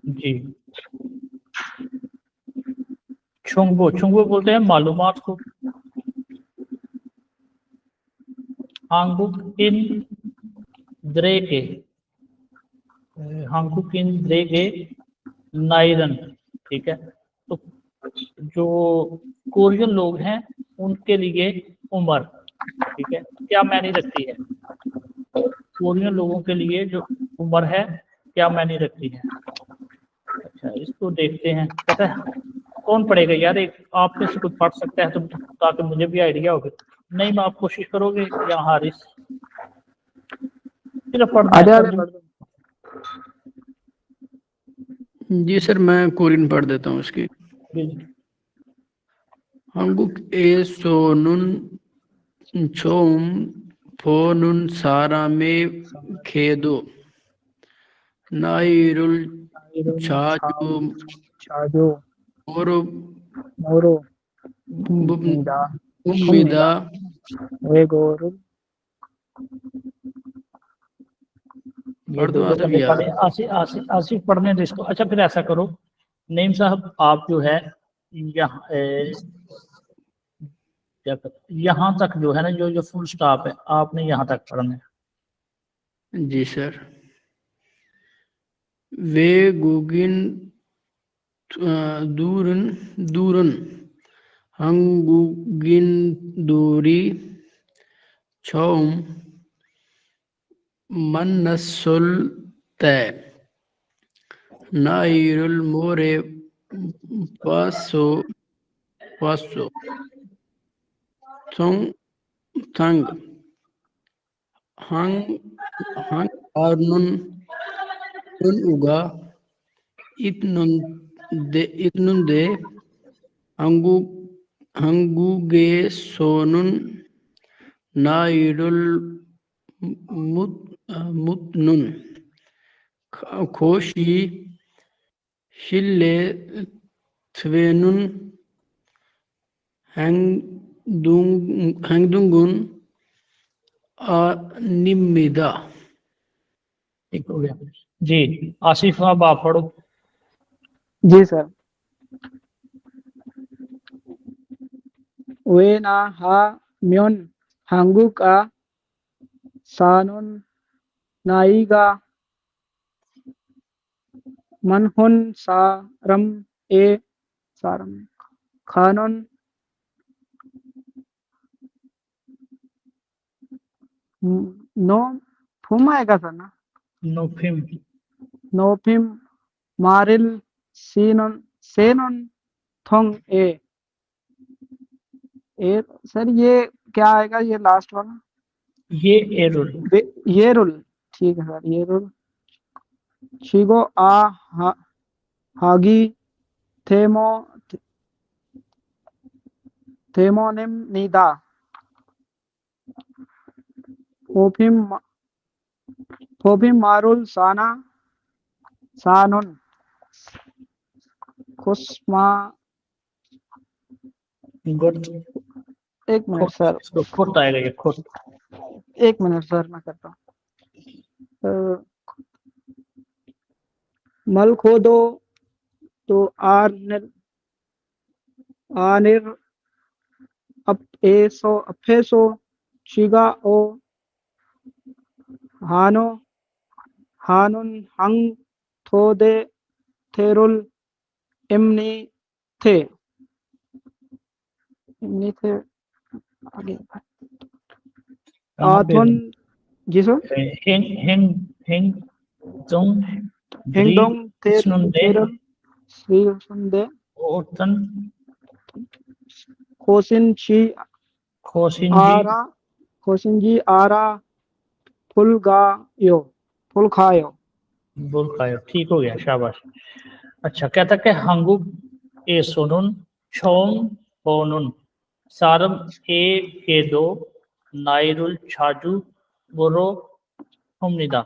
जी, छुंगबो छुंगबो बोलते हैं मालूमात को। हांगुक इन द्रेगे, हांगुक इन द्रेगे नाइरन। ठीक है, तो जो कोरियन लोग हैं उनके लिए उम्र, ठीक है, क्या मायने रखती है? कोरियन लोगों के लिए जो उम्र है क्या मायने रखती है? अच्छा, इसको देखते हैं। कहता है कौन पढ़ेगा यार, एक आप में से कोई पढ़ सकता है तो, ताकि मुझे भी आइडिया हो। नहीं, मैं आप कोशिश करोगे या हारिस? सिर्फ पढ़ना है, आधे पढ़ दो। जी सर, मैं कोरियन पढ़ देता हूँ उसकी। 한국 에서는 처음 보는 사람의 개도 나이를 자주 자주 물어봅니다. 봅니다. 외고를 ये दो पढ़े आसिफ पढ़ने दो इसको। अच्छा, फिर ऐसा करो नईम साहब, आप जो है यहाँ तक जो है ना, जो फुल स्टॉप है, आपने यहाँ तक पढ़ना है। जी सर। 외국인 둘은 한국인들이 처음 만났을 때 나이를 물어봤어. 통상 한국어는 우가 있는데 한국에서는 나이를 묻는 것이 실례 되는 행동은 아닙니다। ठीक हो गया जी। आसिफ साहब आप पढ़ो। जी सर। 왜냐하면 한국어 사는 나이가 많은 사람의 가는 높음 आएगा सर ना, 높임 말을 세는 통에 सर ये क्या आएगा, ये लास्ट वाला? ये एरुल। ये रुल, ठीक है सर। ये रुल 치고 하기 때문입니다. 뽑힌 말을 사는 코스마। एक मिनट सर, खुद आएगा ये खुद। एक मिनट सर, मैं करता हूँ। मल खोदो तो आनिर अफेसो चिगा ओ हानुन हंग थोदे थेरुल इमनी थे आगे आथुन। जी सर। 행동 테럴 스리순데 오튼 코신지 आरा फुल खायो। ठीक हो गया, शाबाश। अच्छा, कहता कि हंगुक ए सोनुन छोंग होनुन सारम ए के दो नाइरुल छाजू बुरो हमनिदा।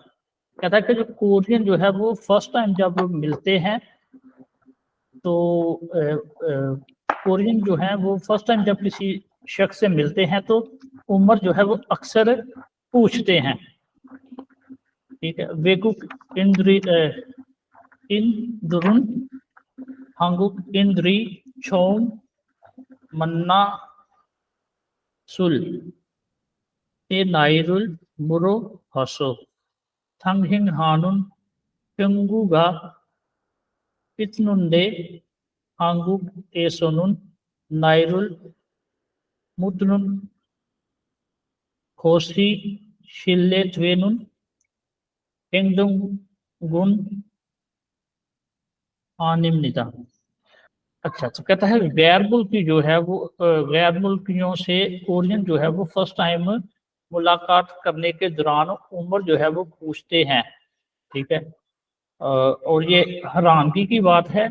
कहता है कि जो कोरियन जो है वो फर्स्ट टाइम जब मिलते हैं तो कोरियन जो है वो फर्स्ट टाइम जब किसी शख्स से मिलते हैं तो उम्र जो है वो अक्सर पूछते हैं। ठीक है। वेकुक इंद्रुन हांगुक इंद्री छोम मन्ना सुल ए नाइरुल मुरो हसो थांहिंग हानुन पेंगुगा पितनुंडे हांगुक एसोनुन नाइरुल मुद्नुन खोसी शिल्ले ट्वेनुन एंगदुंग गुन आनिमनिता। अच्छा, तो कहता है गैर मुल्की जो है वो गैर मुल्कियों से कोरियन जो है वो फर्स्ट टाइम मुलाकात करने के दौरान उम्र जो है वो पूछते हैं। ठीक है। और ये हैरानगी की बात है।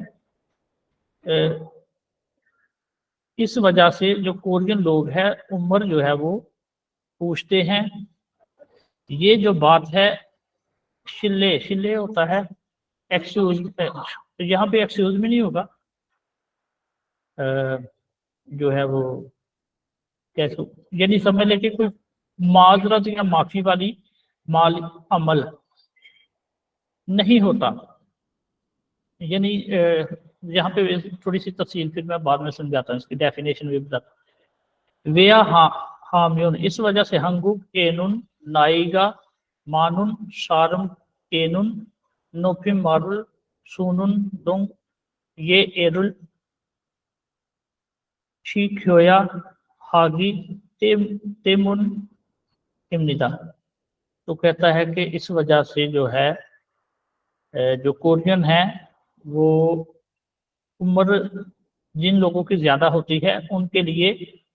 इस वजह से जो कोरियन लोग हैं उम्र जो है वो पूछते हैं। ये जो बात है शिल्ले शिल्ले होता है एक्सक्यूज, यहाँ पे एक्सक्यूज में नहीं होगा, जो है वो कैसे यानी समझ लेके कोई माजरत या माफी वाली माल अमल नहीं होता। यानी यहाँ पे थोड़ी सी तफसील फिर मैं बाद में समझाता हूँ, इसकी डेफिनेशन भी बताता। वेया हाम्योन इस वजह से हंगू केनुन नाइगा मानुन शारम केनुन नोफिम मारुल सुनुन दोंग ये एरुल शीख्योया हागी तेमुन इमनिदा। तो कहता है कि इस वजह से जो है जो कोरियन है वो उम्र जिन लोगों की ज्यादा होती है उनके लिए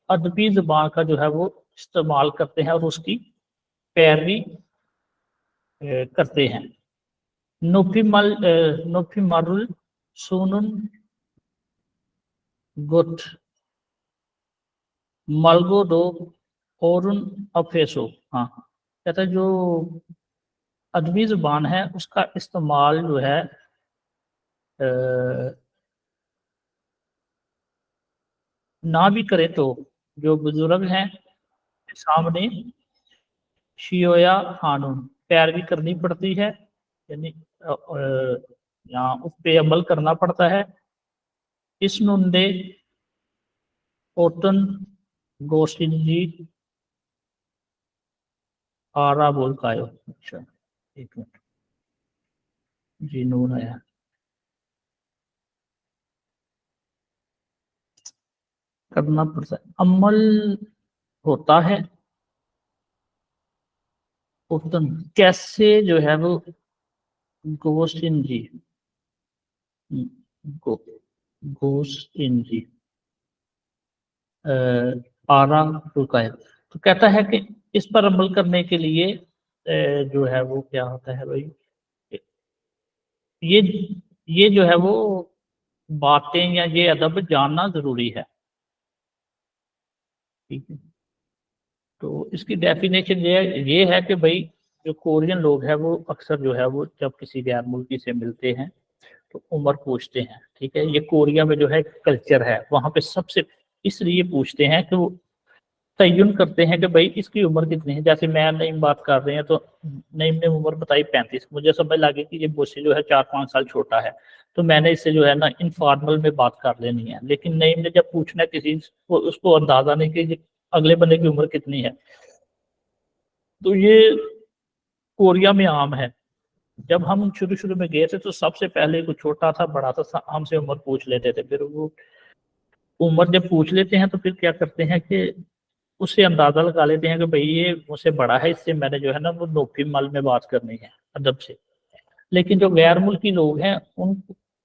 अदबी जुबान का जो है वो इस्तेमाल करते हैं और उसकी पैरवी करते हैं। नोफिमरुल सुनुन गुट मलगो दो औरुन अफेसो। हाँ, कहता है जो अदबी जुबान है उसका इस्तेमाल जो है ना भी करे तो जो बुजुर्ग हैं सामने शियोया कानून पैरवी करनी पड़ती है, यानी यहाँ उस पे अमल करना पड़ता है। इस नुंदे ओटन गोशिंजी आरा बोल का आयो। अच्छा, एक मिनट जी, नून आया। करना पड़ता है, अमल होता है। ओटन कैसे जो है वो गोशिंजी गो गोशिंजी आरा रुकाया। तो कहता है कि इस पर अमल करने के लिए जो है वो क्या होता है भाई, ये ये जो है वो बातें या ये अदब जानना जरूरी है। ठीक है। तो इसकी डेफिनेशन ये है कि भाई जो कोरियन लोग हैं वो अक्सर जो है वो जब किसी गैर मुल्की से मिलते हैं तो उम्र पूछते हैं। ठीक है। ये कोरिया में जो है कल्चर है, वहां पे सबसे इसलिए पूछते हैं कि वो तयन करते हैं कि भाई इसकी उम्र कितनी है। जैसे मैं नईम बात कर रहे हैं तो नईम ने उम्र बताई 35, मुझे समझ लगे कि ये मुझसे जो है 4-5 साल छोटा है, तो मैंने इससे जो है ना इनफॉर्मल में बात कर लेनी है। लेकिन नईम ने जब पूछना है किसी को, उसको अंदाजा नहीं कि अगले बंदे की उम्र कितनी है। तो ये कोरिया में आम है। जब हम शुरू शुरू में गए थे तो सबसे पहले कुछ छोटा था बड़ा था हमसे उम्र पूछ लेते थे, फिर वो उम्र जब पूछ लेते हैं तो फिर क्या करते हैं कि उससे अंदाजा लगा लेते हैं कि भाई ये मुझसे बड़ा है, इससे मैंने जो है ना वो नोफी मल में बात करनी है अदब से। लेकिन जो गैर मुल्की लोग हैं उन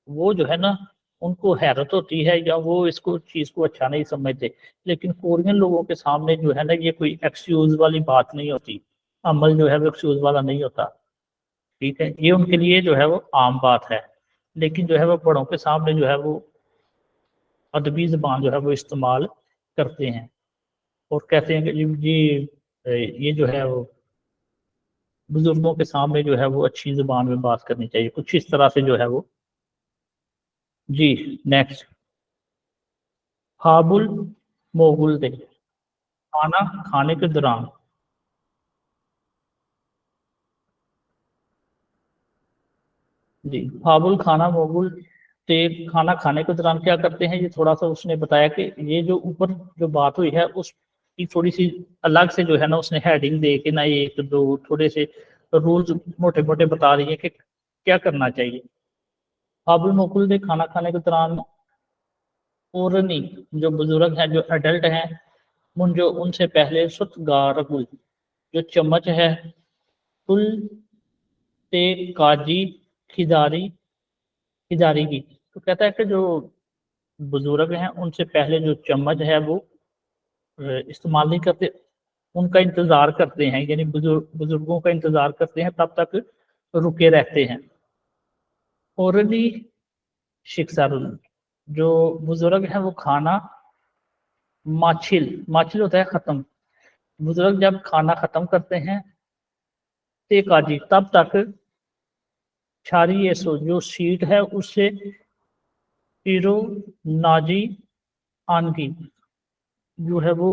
वो जो है ना उनको हैरत होती है या वो इसको चीज को अच्छा नहीं समझते। लेकिन कोरियन लोगों के सामने जो है ना ये कोई एक्सक्यूज वाली बात नहीं होती, अमल जो है वो एक्सक्यूज वाला नहीं होता। ठीक है। ये उनके लिए जो है वो आम बात है। लेकिन जो है वो बड़ों के सामने जो है वो अदबी जबान जो है वो इस्तेमाल करते हैं और कहते हैं कि ये जो है वो बुजुर्गों के सामने जो है वो अच्छी जुबान में बात करनी चाहिए, कुछ इस तरह से जो है वो। जी, नेक्स्ट। हाबुल मोगुल दे खाना खाने के दौरान जी, फाबुल खाना मोगुल ते खाना खाने के दौरान क्या करते हैं, ये थोड़ा सा उसने बताया कि ये जो ऊपर जो बात हुई है उसकी थोड़ी सी अलग से जो है ना उसने हेडिंग दे के ना ये एक दो थोड़े से रूल्स मोटे मोटे बता रही है कि क्या करना चाहिए। फाबुल मोगुल ने खाना खाने के दौरान ओरनी जो बुजुर्ग हैं जो एडल्ट हैं मुंजो उनसे पहले सुतगारगुल जो चम्मच है कुल ते काजी खिदारी खिदारी की, तो कहता है कि जो बुजुर्ग हैं उनसे पहले जो चम्मच है वो इस्तेमाल नहीं करते, उनका इंतजार करते हैं, यानी बुजुर्गों का इंतजार करते हैं, तब तक रुके रहते हैं। औरली शिक्सारुल जो बुजुर्ग हैं वो खाना माछिल माछिल होता है खत्म, बुजुर्ग जब खाना खत्म करते हैं ते काजी तब तक छारी ये जो सीट है उससे पीरो नाजी आनगी जो है वो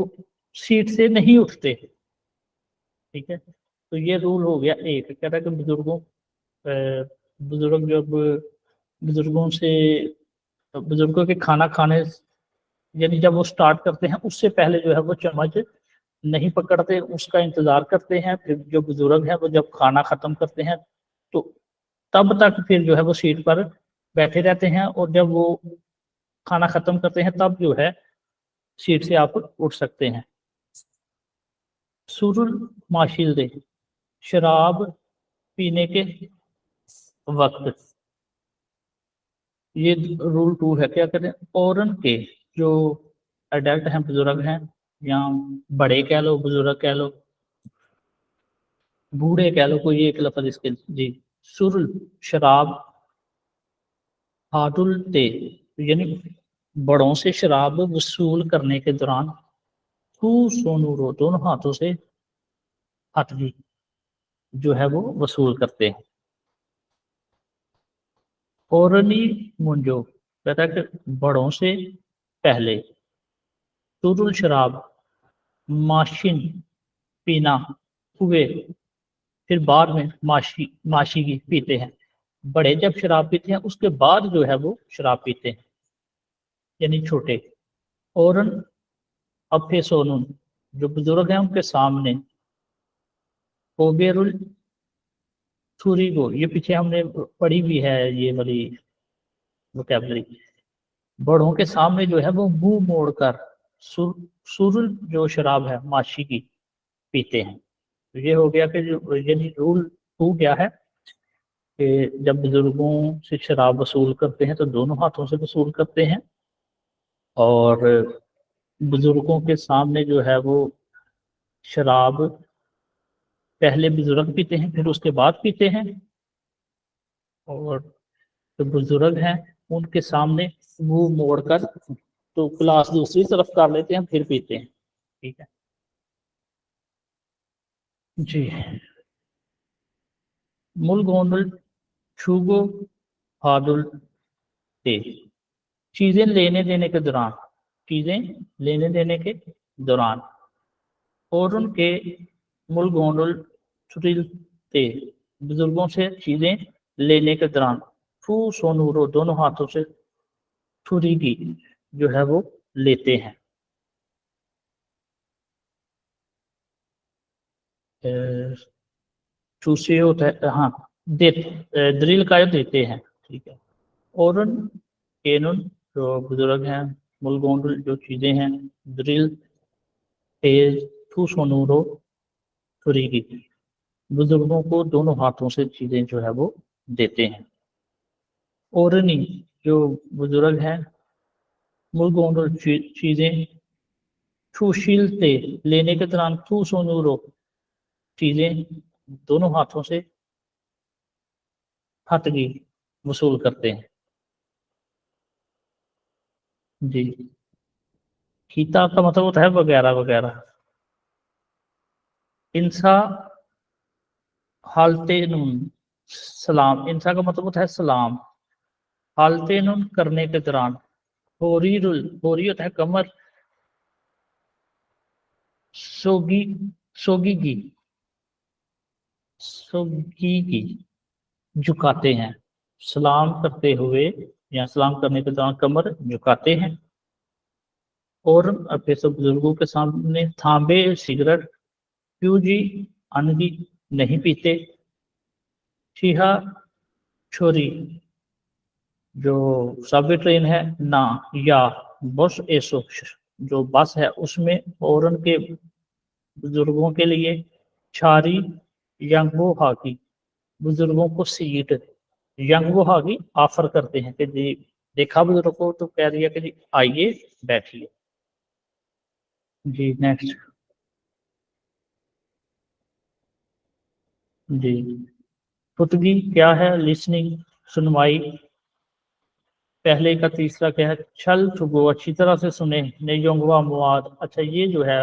सीट से नहीं उठते। ठीक है, तो ये रूल हो गया एक, कहता है कि बुजुर्ग जब बुजुर्गों से बुजुर्गों के खाना खाने यानी जब वो स्टार्ट करते हैं उससे पहले जो है वो चम्मच नहीं पकड़ते, उसका इंतजार करते हैं। फिर जो बुजुर्ग है वो जब खाना खत्म करते हैं तो तब तक फिर जो है वो सीट पर बैठे रहते हैं, और जब वो खाना खत्म करते हैं तब जो है सीट से आप उठ सकते हैं। सुरुल माशिल्दे शराब पीने के वक्त, ये रूल टू है, क्या कहते हैं, औरन के जो एडल्ट हैं बुजुर्ग हैं या बड़े कह लो बुजुर्ग कह लो बूढ़े कह लो, कोई एक लफज इसके, जी, सुरुल शराब हादुल ते यानी बड़ों से शराब वसूल करने के दौरान तू सोनूरो दोनों हाथों से हथगी जो है वो वसूल करते हैं। औरनी मुंजो कहता है कि बड़ों से पहले तुरुल शराब माशिन पीना हुए, फिर बाद में माशी माशी की पीते हैं। बड़े जब शराब पीते हैं उसके बाद जो है वो शराब पीते हैं, यानी छोटे। और अफे सोनुन जो बुजुर्ग हैं उनके सामने ओबेरुल छुरी को, ये पीछे हमने पढ़ी भी है ये वाली वोकैबलरी, बड़ों के सामने जो है वो मुंह मोड़कर सुरुल जो शराब है माशी की पीते हैं। तो ये हो गया कि जो यानी रूल टू क्या है कि जब बुजुर्गों से शराब वसूल करते हैं तो दोनों हाथों से वसूल करते हैं, और बुजुर्गों के सामने जो है वो शराब पहले बुजुर्ग पीते हैं फिर उसके बाद पीते हैं, और जो बुजुर्ग हैं उनके सामने मुंह मोड़कर तो क्लास दूसरी तरफ कर लेते हैं फिर पीते हैं। ठीक है जी। मुलगोनुल छुगो हादुल ते चीजें लेने देने के दौरान, चीजें लेने देने के दौरान, और उनके मुलगोनुल छुटिल ते बुजुर्गों से चीजें लेने के दौरान फू सोनूरो दोनों हाथों से छुरी की जो है वो लेते हैं। चूसे होता है, हाँ, दे दरिल का देते हैं। ठीक है, और केनुन जो बुजुर्ग हैं, मुलगोंडल जो चीजें हैं, दरिल तेज ठू सोनूरो छुरी की बुजुर्गों को दोनों हाथों से चीजें जो है वो देते हैं। ओरनी जो बुजुर्ग हैं, मुलगोंडल चीजें छूशील से लेने के दौरान ठू सोनूरो चीजें दोनों हाथों से हथगी वसूल करते हैं। जी, खीता का मतलब होता है वगैरह वगैरह। इंसा हालते नून सलाम, इंसा का मतलब होता है सलाम, हालते नून करने के दौरान, होरी रुल होरी होता है कमर, सोगी सोगी की झुकाते हैं। सलाम करते हुए या सलाम करने के दौरान कमर झुकाते हैं और अपने सब बुजुर्गों के सामने थांबे सिगरेट क्यों जी अनगी नहीं पीते। छिहा छोरी जो सबवे ट्रेन है ना या बस एसो जो बस है उसमें फौरन के बुजुर्गों के लिए छारी यंगो हाकी बुजुर्गों को सीट यंगो हाकी ऑफर करते हैं कि जी देखा बुजुर्गों को तो कह रही है कि जी आइए बैठिए। जी नेक्स्ट। जी फुतगी क्या है लिसनिंग सुनवाई। पहले का तीसरा क्या है छल छुगो अच्छी तरह से सुने नेयोंगवा मुआद। अच्छा ये जो है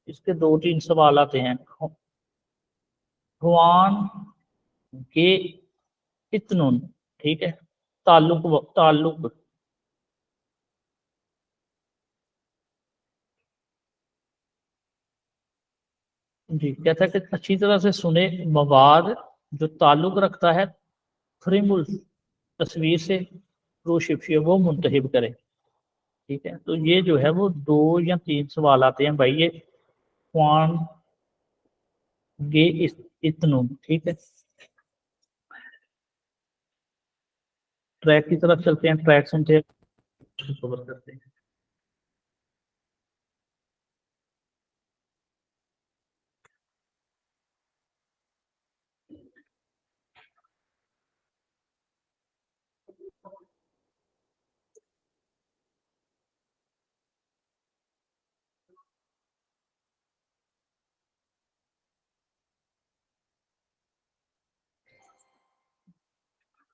इसके दो तीन सवाल आते हैं। हुआन के इतनुन ठीक है ताल्लुक ताल्लुक जी कहता है कि अच्छी तरह से सुने मवाद जो ताल्लुक रखता है फ्रेमुल तस्वीर से रोशिफिय वो मुंतहिब करे। ठीक है तो ये जो है वो दो या तीन सवाल आते हैं भाई ये क्वान गे इतनु ठीक है। ट्रैक की तरफ चलते हैं ट्रैक सुनते हैं कवर करते हैं।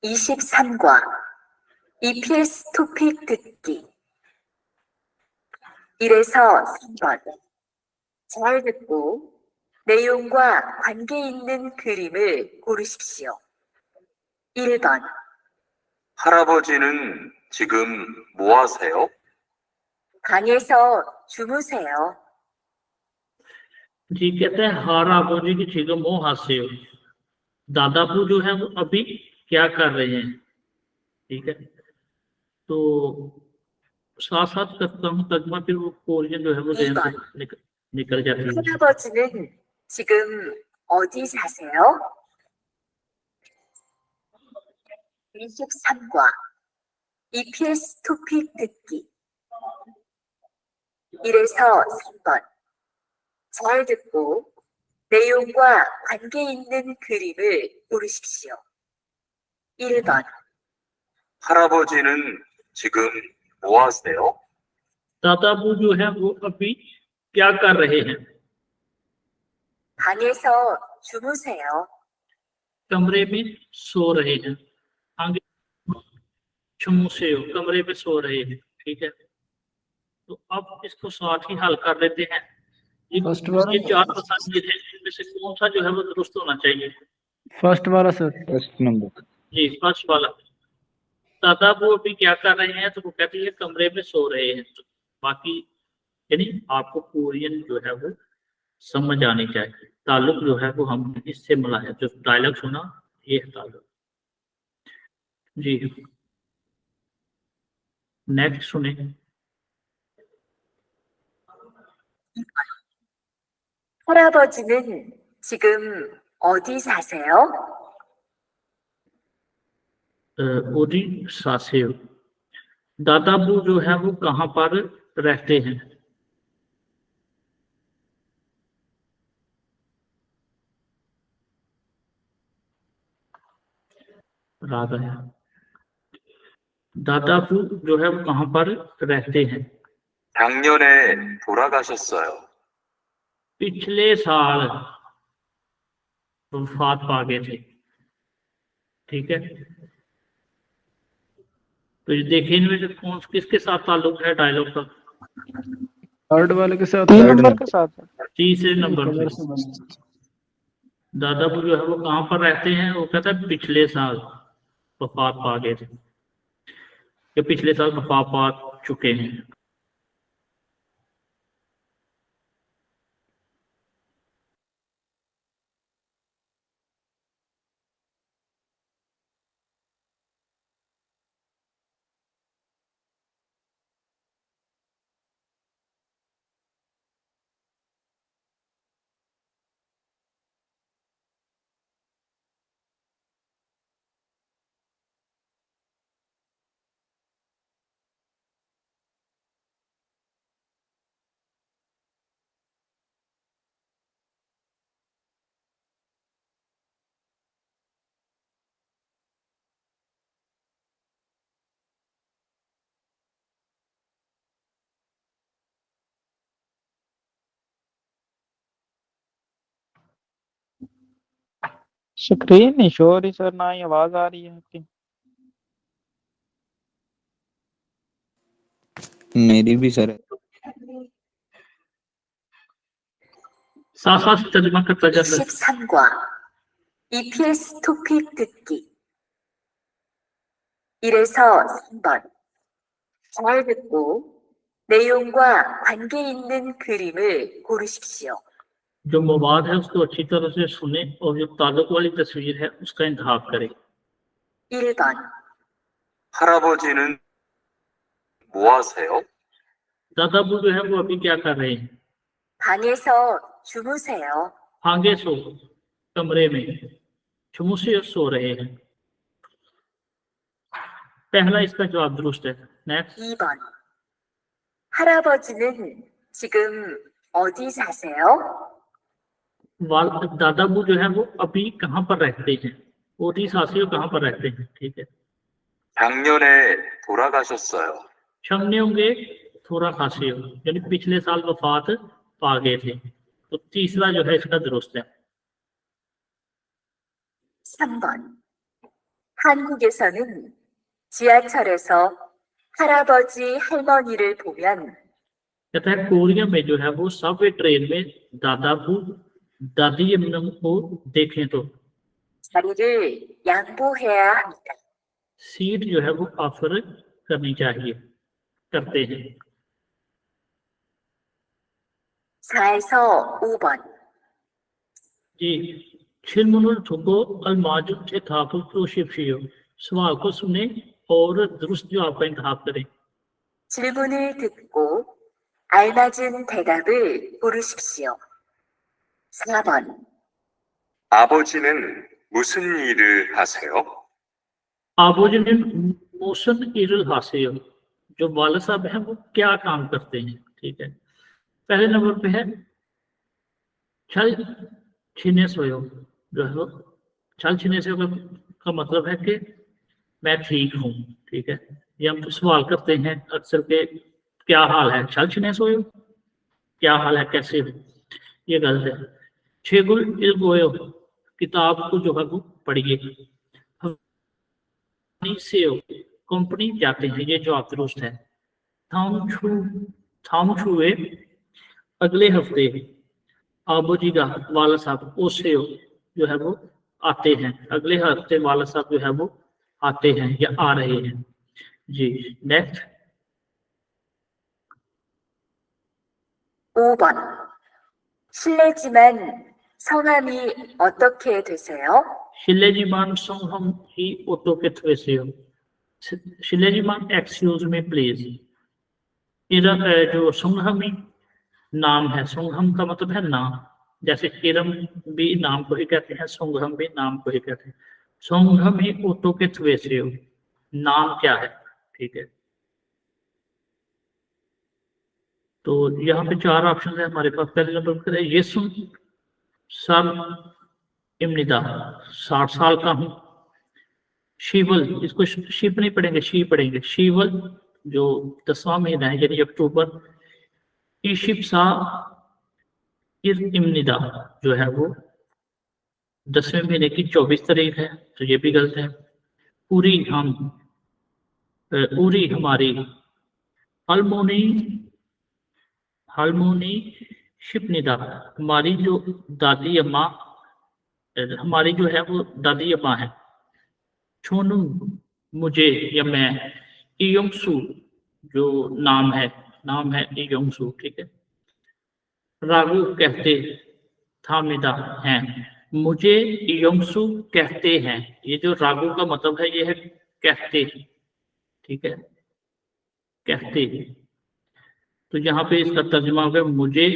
(23과) EPS 토픽 듣기 1에서 3번 잘 듣고 내용과 관계 있는 그림을 고르십시오. 1번 할아버지는 지금 뭐 하세요? 방에서 주무세요. जी कहते हैं हारा बोझी की चीजों मोह हास्य दादापू जो है वो अभी क्या कर रहे हैं। ठीक है तो साथ साथ करता हूँ तर्जमा फिर वो कोरियन जो है वो जहन से निकल जाती है। 할아버지는 지금 어디 사세요? 23과 EPS 토픽 듣기 1에서 3번 잘 듣고 내용과 관계 있는 그림을 고르십시오. 1번 할아버지는 지금 뭐 하세요? दादापू जो है वो अभी क्या कर रहे हैं। 방에서 주무세요. कमरे में सो रहे हैं। आगे छुमुसे हो कमरे में सो रहे हैं। ठीक है तो अब इसको साथ ही हल कर लेते हैं। फर्स्ट वाला ये चार पसंद हैं इनमें से कौन सा जो है वो दुरुस्त होना चाहिए। फर्स्ट वाला सर फर्स्ट नंबर जी फर्स्ट वाला दादापू अभी क्या कर रहे हैं तो वो कहती है कमरे में सो रहे हैं। तो बाकी यानी आपको कोरियन जो है वो समझ आनी चाहिए। ताल्लुक जो है वो हम इससे मिला है जो डायलॉग सुना ये है ताल्लुक। जी नेक्स्ट सुने। 할아버지는 지금 어디 사세요? ओरी सासेव दादाबू जो है वो कहाँ पर रहते हैं। राधा है दादाबू जो है वो कहाँ पर रहते हैं। 작년에 돌아가셨어요. पिछले साल वफात पा गए थे। ठीक है तो ये देखिए इनमें से कौन किसके साथ ताल्लुक है डायलॉग का। थर्ड वाले के साथ 3 Third नंबर में। के साथ है। तीसरे नंबर कलर पे से बना दादाबू जो है वो कहाँ पर रहते हैं वो कहता है पिछले साल वफात पा गए थे कि पिछले साल वफात पा चुके हैं। स्क्रीन नहीं शो हो रही सर, ना ही आवाज आ रही है आपकी। मेरी भी सर। साथ साथ तर्जुमा करता जा रहा है। 23과 EPS 토픽 듣기 1에서 3번 잘 듣고 내용과 관계 있는 그림을 고르십시오. जो मवाद है उसको अच्छी तरह से सुने और जो ताल्लुक वाली तस्वीर है उसका इंतखाब करें। 1번 할아버지는 뭐 하세요? दादाबू जो है वो अभी क्या कर रहे हैं? 방에서 주무세요. भागे सो, कमरे में चुमुसे सो रहे हैं। पहला इसका जवाब दुरुस्त है। नेक्स्ट 2번 할아버지는 지금 어디 사세요? दादाबू जो है वो अभी कहाँ पर रहते हैं? ओटी सासियों कहाँ पर रहते हैं? ठीक है। 작년에 돌아가셨어요. शमने होंगे थोड़ा खासियों, यानी पिछले साल वफात पा गए थे। तो तीसरा जो है इसका दुरुस्त है। 3번 한국에서는 지하철에서 할아버지 할머니를 보면 कहता है कोरिया में जो है वो सबवे ट्रेन में दादाबू दादी अम्मा को देखें तो 자리를 양보해야 합니다. सीट जो है वो ऑफर करनी चाहिए, करते हैं। 4에서 5번 जी छिलमुनुल ठुको अलमाजुब के थाफुल प्रोशिप्शियो, सवाल को सुने और दुरुस्त जवाब का इंतखाब करें। 질문을 듣고 알맞은 대답을 고르십시오. 4번 아버지는 무슨 일을 하세요? आबोजी ने मोशन इरल हासिल, जो वाला साहब हैं वो क्या काम करते हैं? ठीक है। पहले नंबर पे है छल छीने सोयो, जो है वो छल छीने से का मतलब है कि मैं ठीक हूँ। ठीक है। ये हम सवाल करते हैं अक्सर के क्या हाल है? छल छीने सोयो, क्या हाल है, कैसे हो? ये गलत है। छेगुल इल्गोयो, किताब को जो है वो पढ़िए। से कंपनी जाते हैं, ये जवाब दुरुस्त है। थाम छुए अगले हफ्ते आबोजी का वाला साहब ओसे जो है वो आते हैं। अगले हफ्ते वाला साहब जो है वो आते हैं या आ रहे हैं। जी नेक्स्ट 5번 실례지만 성함이 어떻게 되세요? शिलेजीमान सोंग हम ही ओटो के थ्वेसे हो। शिलेजीमान एक्सक्यूज मी प्लीज। इरम जो सुंगहमी नाम है, सुंगहम का मतलब है नाम, जैसे इरम भी नाम को ही कहते हैं, सुंगहम भी नाम को ही कहते हैं। सुंगहम ही ओटो के थ्वेसे हो, नाम क्या है? ठीक है। तो यहाँ पे चार ऑप्शन है हमारे पास। पहले नंबर पर है ये सुन सब इम्निदा 60 साल का हूँ। शीवल, इसको शीप नहीं पढ़ेंगे, शी पढ़ेंगे। शीवल जो 10वां महीना है यानी अक्टूबर। ईशिप्सा इम्निदा जो है वो 10वें महीने की 24 तारीख है, तो ये भी गलत है। पूरी हम पूरी हमारी हलमोनी हलमोनी शिपनिदा, हमारी जो दादी अम्मा, हमारी जो है वो दादी अम्मा है। छोनू मुझे या मैं। इयोंगसू जो नाम है इयोंगसू। ठीक है। रागू कहते थामिदा हैं, मुझे इयोंगसू कहते हैं। ये जो रागू का मतलब है ये है कहते। ठीक है, कहते। तो यहाँ पे इसका तर्जुमा हो गया मुझे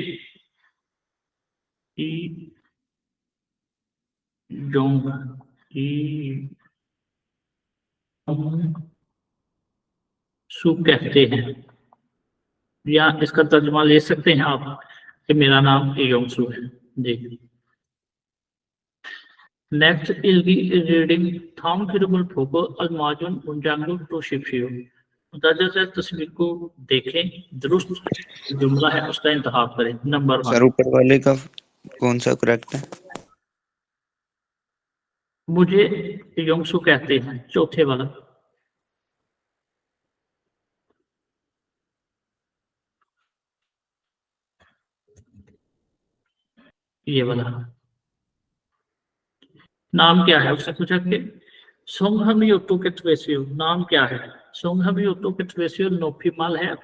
सु कहते हैं, या इसका तर्जुमा ले सकते हैं आप कि मेरा नाम इयोंगसू है। जी नेक्स्ट इल्गी रीडिंग थाम फिरबल फोको अलमाजुन मुंजांगो तो शिपशियो। दर्जा से तस्वीर को देखें, दुरुस्त जुमला है उसका इंतखाब करें। नंबर 1 सर ऊपर वाले का कौन सा करेक्ट है? मुझे योंगसु कहते हैं, चौथे वाला। ये वाला नाम क्या है, उससे पूछा कि सोंगहम योटो के ट्वेसियो नाम क्या है। सोंगहम योटो के ट्वेसियो नोफीमाल है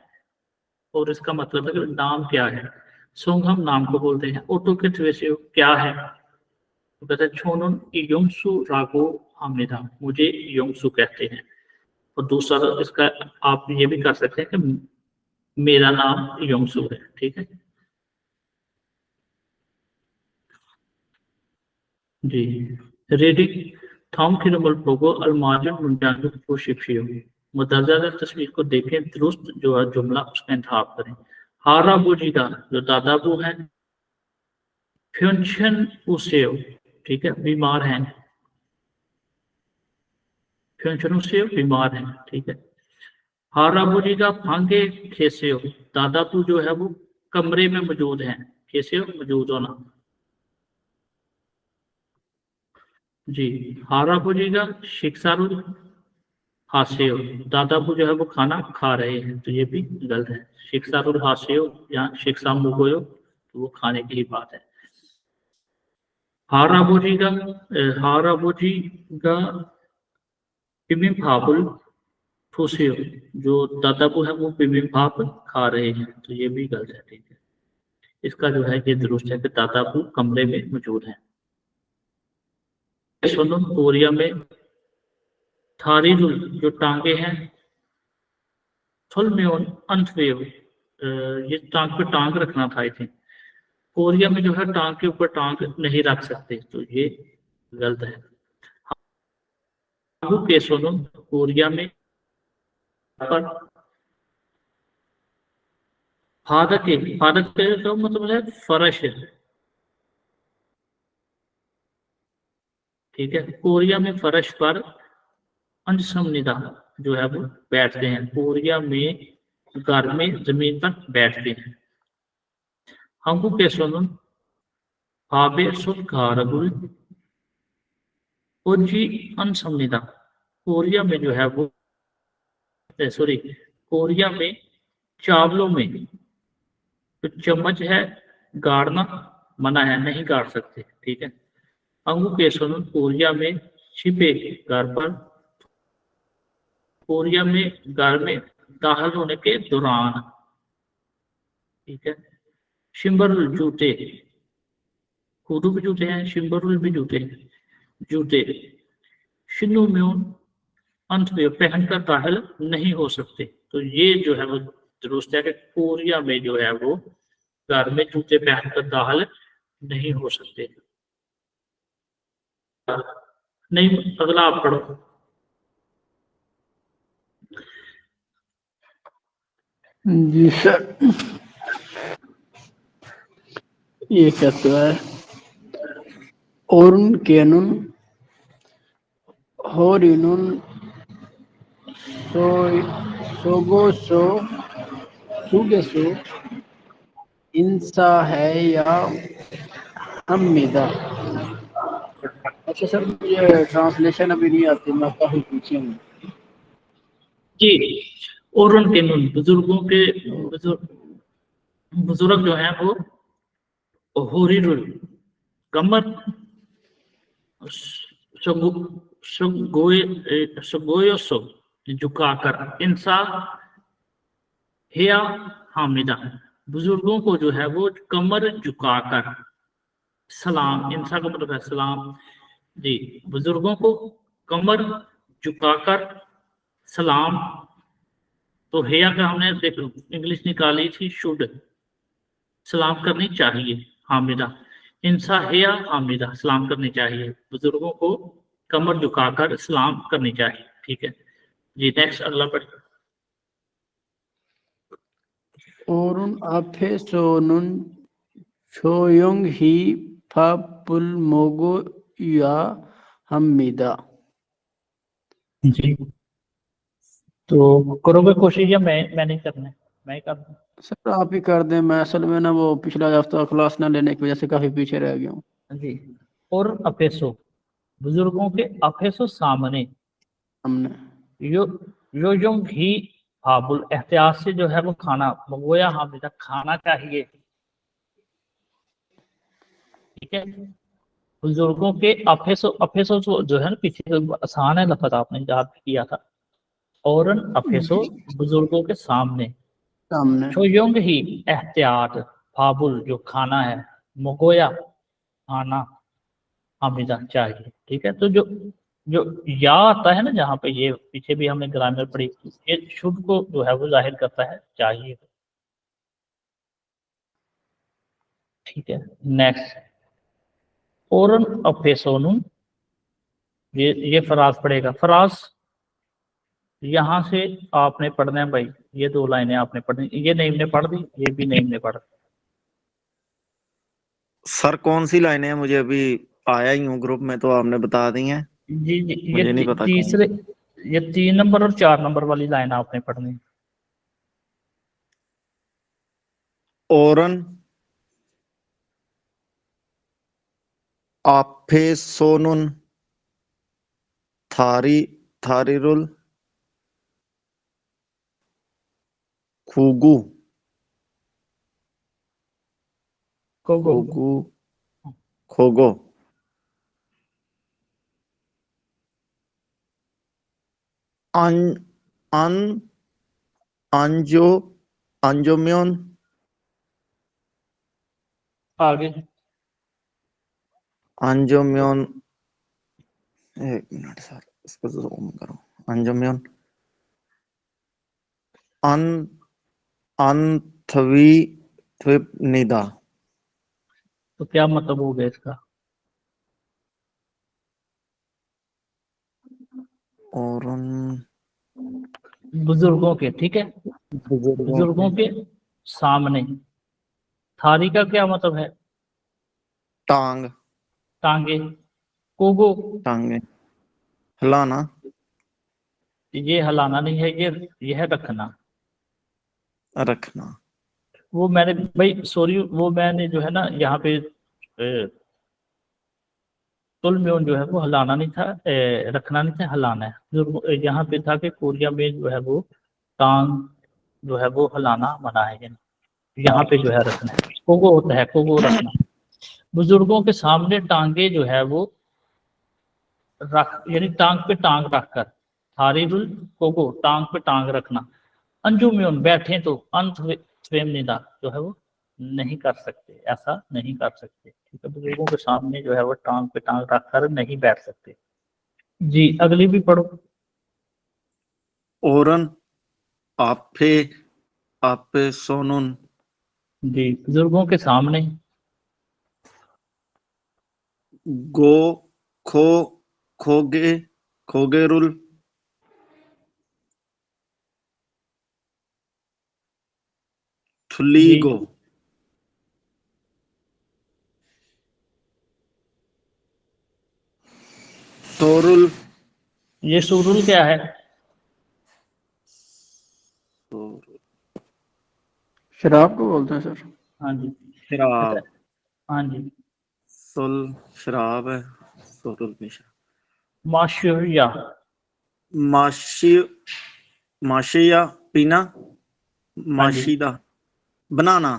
और इसका मतलब है कि नाम क्या है। सोंगहम नाम को बोलते हैं, ओटो के ट्वेसियो क्या है, तो कहते हैं छोनुन योंगसु रागो हामिदा, मुझे योंगसु कहते हैं। और दूसरा इसका आप ये भी कर सकते हैं कि मेरा नाम योंगसु है, ठीक है जी। रेडिक थॉम किरमल पोगो अलमाजन मुंजानु को शिक्षियो, मुदर्जा तस्वीर को देखें, दुरुस्त जो है जुमला उसका इंतखाब करें। हारा बुजीदा जो दादाबू है, फ्यूंशन उसेव ठीक है बीमार हैं, फ्यूंशन उसेव बीमार हैं, ठीक है। हारा बुजीदा भांगे खेसेव, दादाबू जो है वो कमरे में मौजूद हैं, खेसेव मौजूद होना जी। हारा बुजीदा शिक्षारुल हास्यो, दादाबू जो है वो खाना खा रहे हैं, तो ये भी गलत है। शिक्षारुल हास्यो या शिक्षा मुगोयो तो वो खाने की ही बात है। हाराबोजी का बिबिम्बाप फुसियो, जो दादाबू है वो बिबिम्बाप खा रहे हैं, तो ये भी गलत है, ठीक है। इसका जो है ये दुरुस्त है कि दादाबू कमरे में मौजूद हैं। सोनम कोरिया में थारीरुल जो टांगे हैं, थुलमेओन अंतवेव ये टांग पे टांग रखना था, आई थिंक कोरिया में जो है टांग के ऊपर टांग नहीं रख सकते, तो ये गलत है। के सोनम कोरिया में पर फादक का मतलब है फर्श, ठीक है। कोरिया में फर्श पर अंशमनिदा जो है वो बैठते हैं, कोरिया में घर में जमीन पर बैठते हैं। हमको के सोनम आबे सुखारगुल ओजी अनसमनिदा, कोरिया में जो है वो सॉरी कोरिया में चावलों में तो चम्मच है गाड़ना मना है, नहीं गाड़ सकते, ठीक है। अंगू के सोनम कोरिया में छिपे घर पर, कोरिया में घर में दाखिल होने के दौरान, ठीक है। शिम्बरुल जूते, खुदू भी जूते हैं, शिम्बरुल भी जूते हैं, जूते। शिन्नु म्यून अंत में पहनकर दाखिल नहीं हो सकते, तो ये जो है वो दुरुस्त है कि कोरिया में जो है वो घर में जूते पहनकर दाखिल नहीं हो सकते। नहीं, अगला आप पढ़ो। जी सर, ये कहता है ओरुन केनुन होरिनुन सोगोसो सुगेसो इंसा है या हमिदा। अच्छा सर, मुझे ट्रांसलेशन अभी नहीं आती, मैं काफी पीछे हूँ जी। और उनके बुजुर्गों के बुजुर्ग जो हैं वो होरिरुल कमर सगोयोसो झुकाकर, इंसा हिया हामिदा, बुजुर्गों को जो है वो कमर झुकाकर सलाम, इंसा का मतलब है सलाम जी, बुजुर्गों को कमर झुकाकर सलाम। तो हेया का हमने देखो इंग्लिश निकाली थी, शुड सलाम करनी चाहिए, हामिदा इंसा हेया हामिदा सलाम करनी चाहिए, बुजुर्गों को कमर झुकाकर सलाम करनी चाहिए, ठीक है जी। नेक्स्ट अगला पढ़िए। ओरुन आफे सोनुन छोयोंग ही फापुल मोगो या हमिदा। जी, तो करोगे कोशिश या मैं नहीं करना है, मैं कर दूं? सर आप ही कर दें, मैं असल में ना वो पिछला हफ्ता क्लास ना लेने की वजह से काफी पीछे रह गया हूँ जी। और अपेसो बुजुर्गों के अफेसो सामने हमने यो जो भी फाबुल एहतियात से जो है वो खाना मंगोया हमें तक खाना चाहिए। ठीक है, बुजुर्गों के अफेसो जो है ना, पीछे आसान है लफज, आपने याद किया था। और अफेसो बुजुर्गों के सामने, सामने छोयोंग ही एहतियात फाबुल जो खाना है, मंगोया खाना हमें चाहिए। ठीक है, तो जो जो या आता है ना जहाँ पे, ये पीछे भी हमने ग्रामर पढ़ी, ये शुद्ध को जो है वो जाहिर करता है चाहिए। ठीक है, नेक्स्ट ओरन अफेसोनुन, ये फराज पढ़ेगा। फराज यहाँ से आपने पढ़ना है भाई, ये 2 लाइनें आपने पढ़नी, ये नईम ने पढ़ दी, ये भी नईम ने पढ़ दी। सर कौन सी लाइनें हैं? मुझे अभी आया ही हूँ ग्रुप में, तो आपने बता दी हैं। जी जी, ये मुझे नहीं पता कौन तीसरे, ये 3 नंबर और 4 नंबर वाली लाइन आपने पढ़नी है। ओरन आफेसोनुन थारिरुल खुगु कोगो खोगु खोगो अन अन अंजोम्योन आगे अंजोम्योन, एक मिनट सर, इसको जूम करो। अंजोम्योन अन अंथवी निदा। तो क्या मतलब हो गया इसका? और बुजुर्गों के, ठीक है, बुजुर्गों के सामने। थारी का क्या मतलब है? टांग टांगे। कोगो, टांगे हिलाना। ये हिलाना नहीं है, ये है रखना। रखना। वो मैंने भाई सॉरी, वो मैंने जो है ना यहाँ पे तुल में जो है वो हिलाना नहीं था, रखना नहीं था, हिलाना है। जो यहाँ पे था कि कोरिया में जो है वो टांग जो है वो हिलाना मना है, यहाँ पे जो है रखना है। कोगो होता है, कोगो रखना। बुजुर्गों के सामने टांगे जो है वो रख, यानी टांग पे टांग रखकर। थारीरुल कोगो, टांग पे टांग रखना। अंजुम्योन बैठे तो अंत स्वयं निदा जो है वो नहीं कर सकते, ऐसा नहीं कर सकते। ठीक है, बुजुर्गों के सामने जो है वो टांग पे टांग रखकर नहीं बैठ सकते। जी, अगली भी पढ़ो। ओरन आपे आपे सोनुन जी, बुजुर्गों के सामने। गो खो खोगे खोगेरुल जी, थुलीगो। तोरुल ये सुरुल क्या है? शराब को बोलते हैं सर। हाँ जी, शराब। हाँ जी। सुल शराब है, सोरुल भी शराब। माशुया, माशी माशिया पीना, हाँ जी, माशीदा बनाना।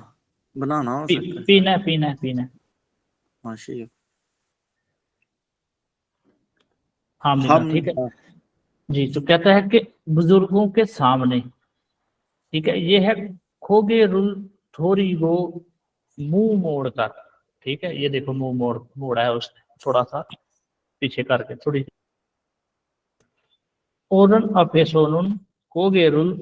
बनाना हो सकता है सर। पीना पीना पीना। माशी हामिदा, हम ठीक है जी। तो कहता है कि बुजुर्गों के सामने, ठीक है, ये है खोगे रुल थोड़ी वो मुंह मोड़ कर। ठीक है, ये देखो मुंह मोड़ा है उसने थोड़ा सा पीछे करके, थोड़ी। ओरन अफेसोनुन खोगे रुल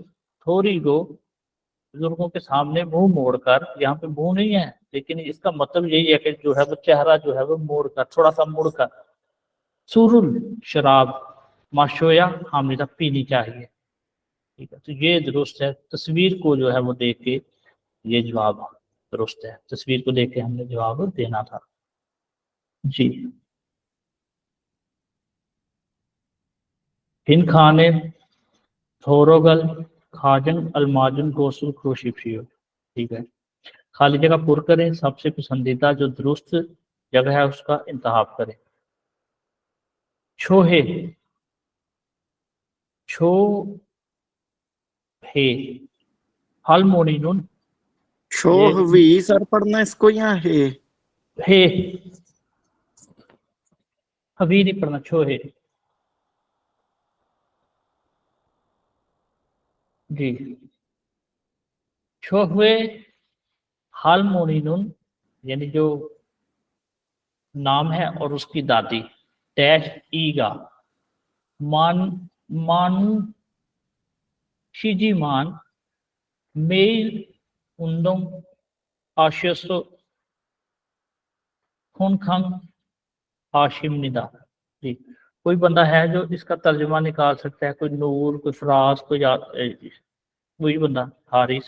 थोड़ी गो, बुजुर्गों के सामने मुंह मोड़कर। यहाँ पे मुंह नहीं है, लेकिन इसका मतलब यही है कि जो है वो चेहरा जो है वो मोड़कर, थोड़ा सा मुड़कर। सुरुल शराब, माशोया हामिदा पीनी चाहिए। ठीक है, तो ये दुरुस्त है। तस्वीर को जो है वो देख के ये जवाब दुरुस्त है, तस्वीर को देख के हमने जवाब देना था। जी, हिन खाने थोरोगल खाजन अलमाजुन गोसुल क्रोशिपियो। ठीक है, खाली जगह पुर करें, सबसे पसंदीदा जो दुरुस्त जगह है उसका इंतखाब करें। छोहे, छो हे, हल मोनी नून, शोह भी सर पढ़ना इसको या है? हे, अभी नहीं पढ़ना, छोहे जी। छोहे हाल मोनी नून यानी जो नाम है और उसकी दादी, डैश ईगा, मान मानू शिजी मान मेल उंदों आशयसो खुनखंग हाशिम निदा जी। कोई बंदा है जो इसका तर्जुमा निकाल सकता है? कोई नूर, कोई फराज, कोई वही बंदा हारिस।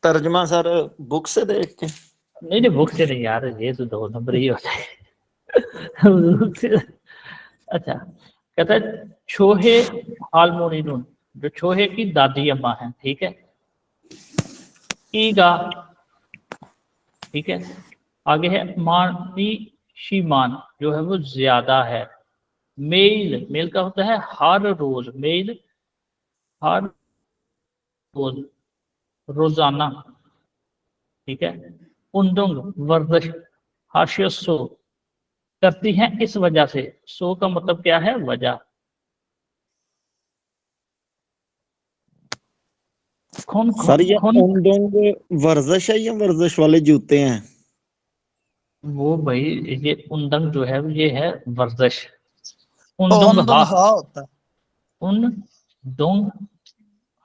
तर्जमा सर बुक से देख के? नहीं नहीं, बुक से नहीं यार, ये तो 2 नंबर ही होता है। बुक से। अच्छा, कहता है छोहे हाल मोनिनून, जो छोहे की दादी अम्मा है, ठीक है। ईगा, ठीक है। आगे है मानी शीमान, जो है वो ज्यादा है। मेल, मेल का होता है हर रोज, मेल हर रोज, रोजाना, ठीक है। उंदुंग वर्जिश, हाशिया सो, करती हैं इस वजह से। सो का मतलब क्या है? वजह। खुन सर ये खुन उंदोंग वर्जिश है या वर्जिश वाले जूते हैं? वो भाई, ये उंदंग जो है ये है वर्जिश। उंदुंग उंदुंग हा, हा होता है। उन दुंग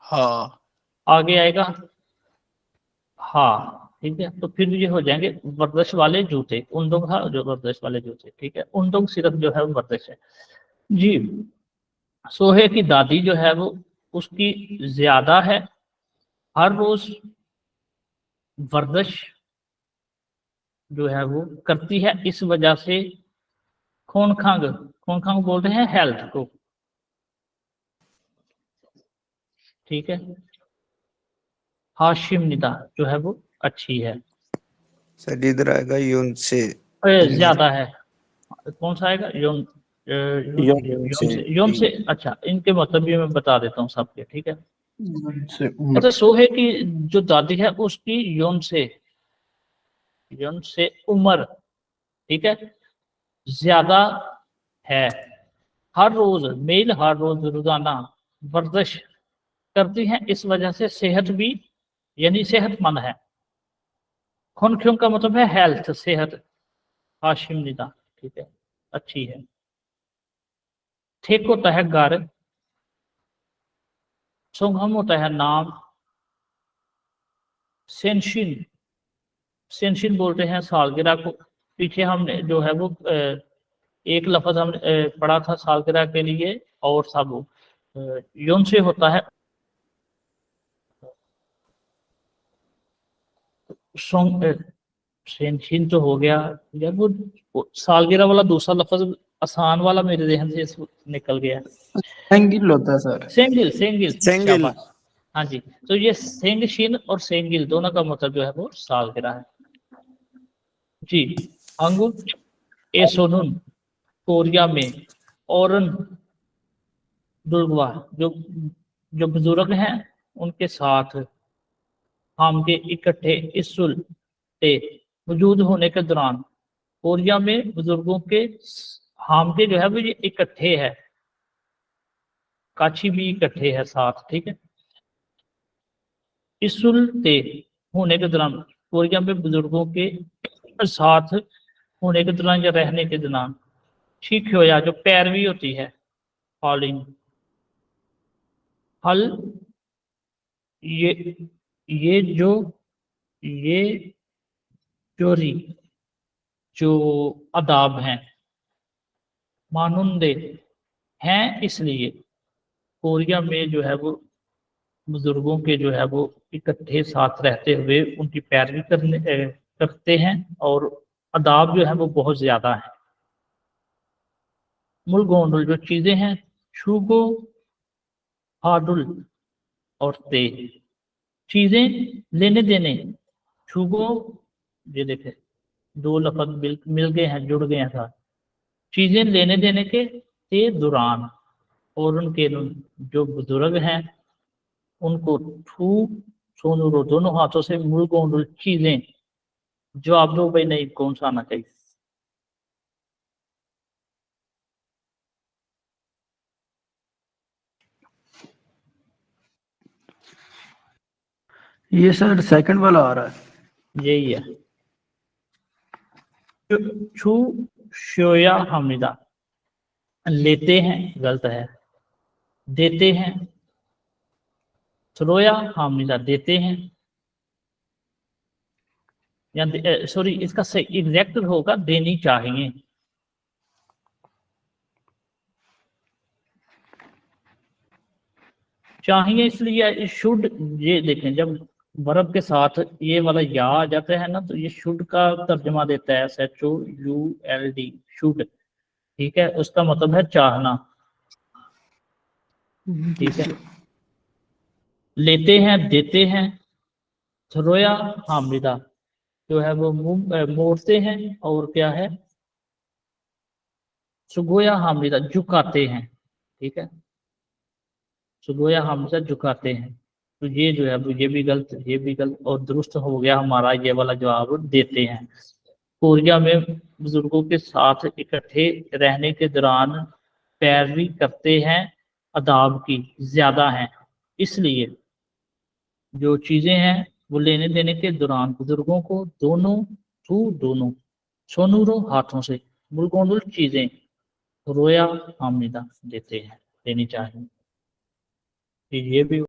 हाँ, आगे आएगा हाँ, ठीक है। तो फिर ये हो जाएंगे वर्जिश वाले जूते, उंदुंग हा जो वर्जिश वाले जूते, ठीक है। उंदुंग सिर्फ जो है वो वर्जिश है जी। सोहे की दादी जो है वो उसकी ज्यादा है, हर रोज वर्जिश जो है वो करती है इस वजह से। खोनखांग, खोनखांग बोलते हैं हेल्थ को, ठीक है। हाशिम निदा जो है वो अच्छी है, सर इधर आएगा यून से ज्यादा है। कौन सा आएगा? योन, योन से। अच्छा, इनके मतलब भी मैं बता देता हूँ सबके, ठीक है। से अच्छा, सोहे की जो दादी है उसकी योन से, योन से उम्र, ठीक है, ज्यादा है। हर रोज, मेल हर रोज, रोजाना वर्जिश करती हैं इस वजह से सेहत भी, यानी सेहतमंद है। खुनख्यों का मतलब है हेल्थ, सेहत। हाशिम निदा, ठीक है, अच्छी है। ठेक होता है घर, सोंगहम होता है नाम, सेंशिन, सेंशिन बोलते हैं सालगिरह को। पीछे हमने जो है वो एक लफ्ज हमने पढ़ा था सालगिरह के लिए, और सब योन से होता है। सेंशिन तो हो गया यार, वो सालगिरह वाला दूसरा लफ्ज आसान वाला मेरे जहन से निकल गया। एंगिल होता है सर। सेंगिल, सेंगिल, सेंगिल। शाबाश। हाँ जी, तो ये सेंगशिन और सेंगिल दोनों का मतलब जो है वो सालगिरह है जी। अंगुर एसोनुन, कोरिया में। औरन दुर्गवा, जो जो बुजुर्ग हैं उनके साथ। हम के इकट्ठे इसुल ते, मौजूद होने के दौरान। कोरिया में बुजुर्गों के हम के जो है वो ये इकट्ठे है, काछी भी इकट्ठे है साथ, ठीक है। इसुल ते होने के दौरान, कोरिया में बुजुर्गों के साथ होने के दौरान या रहने के दौरान। ठीक हो या जो पैरवी होती है, फॉलोइंग। हल, ये जो, ये जोरी, जो अदाब हैं, मानुंदे हैं, इसलिए कोरिया में जो है वो बुजुर्गों के जो है वो इकट्ठे साथ रहते हुए उनकी पैरवी करते हैं, और अदाब जो है वो बहुत ज्यादा है। मुलगोंडल जो चीजें हैं, शुगो हाडुल और ते, चीजें लेने देने। शुगो, ये देखे 2 लफ्ज मिल गए हैं, जुड़ गए हैं साथ। चीजें लेने देने के दौरान, और उनके जो बुजुर्ग हैं उनको ठू सोनूरो दोनों हाथों से मुलगोंडुल चीजें। जवाब दो भाई, नहीं कौन सा आना चाहिए? ये सर सेकंड वाला आ रहा है। यही है। छू शोया हमिदा, लेते हैं गलत है, देते हैं। थ्रोया हामिदा, देते हैं, या सॉरी इसका सही एग्जैक्ट होगा देनी चाहिए। चाहिए इसलिए शुड, ये देखें जब वर्ब के साथ ये वाला या आ जाता है ना, तो ये शुड का तर्जमा देता है SHOULD, शुड। ठीक है, उसका मतलब है चाहना। ठीक है, लेते हैं, देते हैं। थ्रोया हामिदा जो है वो मोड़ते हैं, और क्या है? सुगोया हामिदा, झुकाते हैं। ठीक है, सुगोया हामिदा झुकाते हैं। तो ये जो है वो ये भी गलत, ये भी गलत, और दुरुस्त हो गया हमारा ये वाला जवाब, देते हैं। कोरिया में बुजुर्गों के साथ इकट्ठे रहने के दौरान पैरवी करते हैं आदाब की ज्यादा है, इसलिए जो चीजें हैं वो लेने देने के दौरान बुजुर्गों को दोनों सोनूरो हाथों से मुलगोंडुल चीजें रोया हामिदा देते हैं, देनी चाहिए। ये भी